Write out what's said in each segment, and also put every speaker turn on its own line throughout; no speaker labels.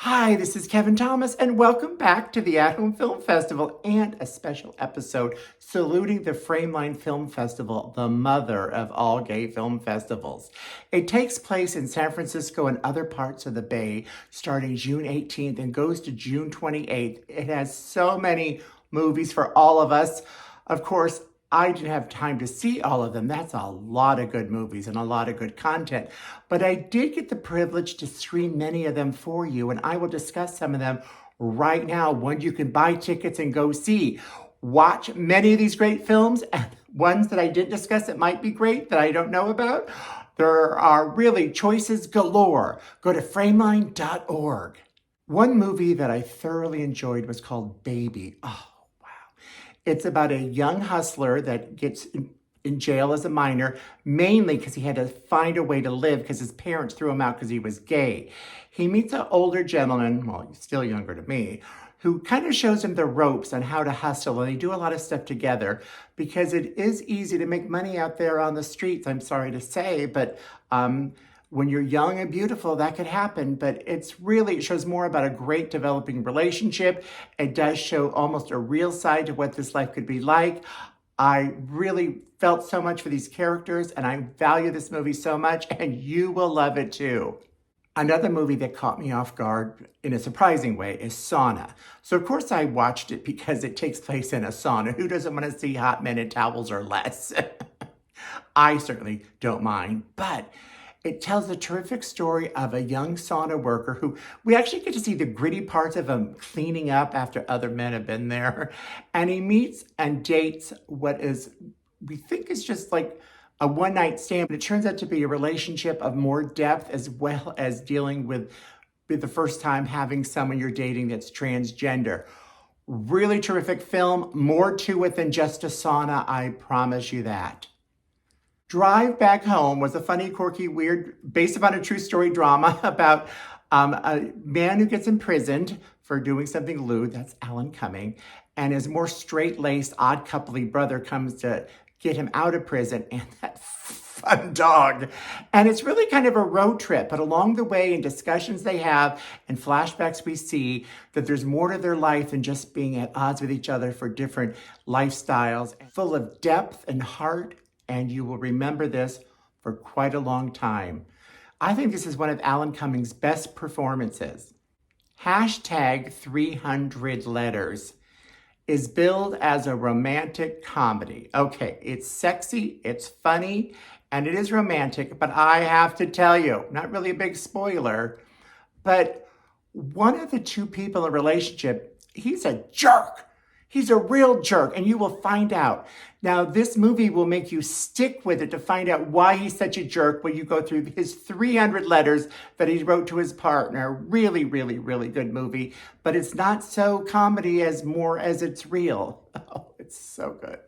Hi, this is Kevin Thomas, and welcome back to the At Home Film Festival and a special episode saluting the Frameline Film Festival, the mother of all gay film festivals. It takes place in San Francisco and other parts of the Bay starting June 18th and goes to June 28th. It has so many movies for all of us. Of course, I didn't have time to see all of them. That's a lot of good movies and a lot of good content. But I did get the privilege to screen many of them for you, and I will discuss some of them right now when you can buy tickets and go see. Watch many of these great films, and ones that I didn't discuss that might be great that I don't know about. There are really choices galore. Go to frameline.org. One movie that I thoroughly enjoyed was called Baby. Oh, it's about a young hustler that gets in jail as a minor, mainly because he had to find a way to live because his parents threw him out because he was gay. He meets an older gentleman, well, he's still younger to me, who kind of shows him the ropes on how to hustle, and they do a lot of stuff together because it is easy to make money out there on the streets, I'm sorry to say, but when you're young and beautiful, that could happen, but it shows more about a great developing relationship. It does show almost a real side to what this life could be like. I really felt so much for these characters, and I value this movie so much, and you will love it too. Another movie that caught me off guard in a surprising way is Sauna. So of course I watched it because it takes place in a sauna. Who doesn't want to see hot men in towels or less? I certainly don't mind, but it tells a terrific story of a young sauna worker who we actually get to see the gritty parts of him cleaning up after other men have been there. And he meets and dates what we think is just like a one-night stand, but it turns out to be a relationship of more depth as well as dealing with the first time having someone you're dating that's transgender. Really terrific film, more to it than just a sauna, I promise you that. Drive Back Home was a funny, quirky, weird, based upon a true story drama about a man who gets imprisoned for doing something lewd, that's Alan Cumming, and his more straight-laced, odd-coupley brother comes to get him out of prison, and that fun dog. And it's really kind of a road trip, but along the way, in discussions they have and flashbacks we see that there's more to their life than just being at odds with each other for different lifestyles, full of depth and heart, and you will remember this for quite a long time. I think this is one of Alan Cumming's best performances. Hashtag 300 Letters is billed as a romantic comedy. Okay, it's sexy, it's funny, and it is romantic, but I have to tell you, not really a big spoiler, but one of the two people in a relationship, he's a jerk. He's a real jerk, and you will find out. Now, this movie will make you stick with it to find out why he's such a jerk when you go through his 300 letters that he wrote to his partner. Really, really, really good movie, but it's not so comedy as more as it's real. Oh, it's so good.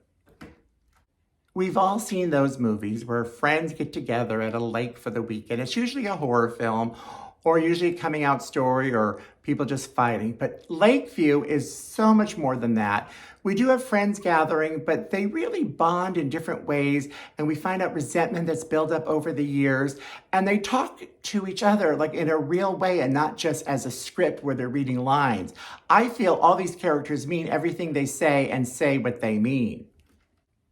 We've all seen those movies where friends get together at a lake for the weekend. It's usually a horror film or usually a coming out story or people just fighting. But Lakeview is so much more than that. We do have friends gathering, but they really bond in different ways, and we find out resentment that's built up over the years, and they talk to each other like in a real way and not just as a script where they're reading lines. I feel all these characters mean everything they say and say what they mean.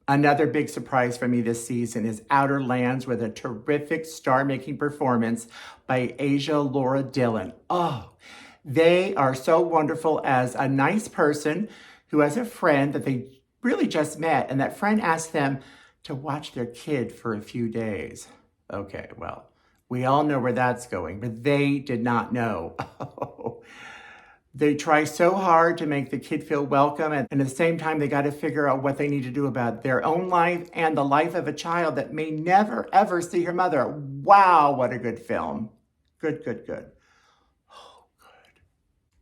Another big surprise for me this season is Outer Lands with a terrific star-making performance by Asia Laura Dillon. Oh, they are so wonderful as a nice person who has a friend that they really just met, and that friend asked them to watch their kid for a few days. Okay, well, we all know where that's going, but they did not know. They try so hard to make the kid feel welcome, and at the same time, they got to figure out what they need to do about their own life and the life of a child that may never, ever see her mother. Wow, what a good film. Good, good, good. Oh, good.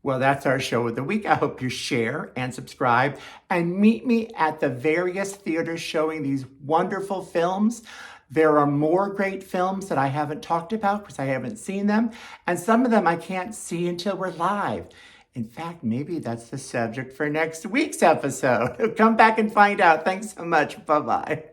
Well, that's our show of the week. I hope you share and subscribe and meet me at the various theaters showing these wonderful films. There are more great films that I haven't talked about because I haven't seen them, and some of them I can't see until we're live. In fact, maybe that's the subject for next week's episode. Come back and find out. Thanks so much. Bye-bye.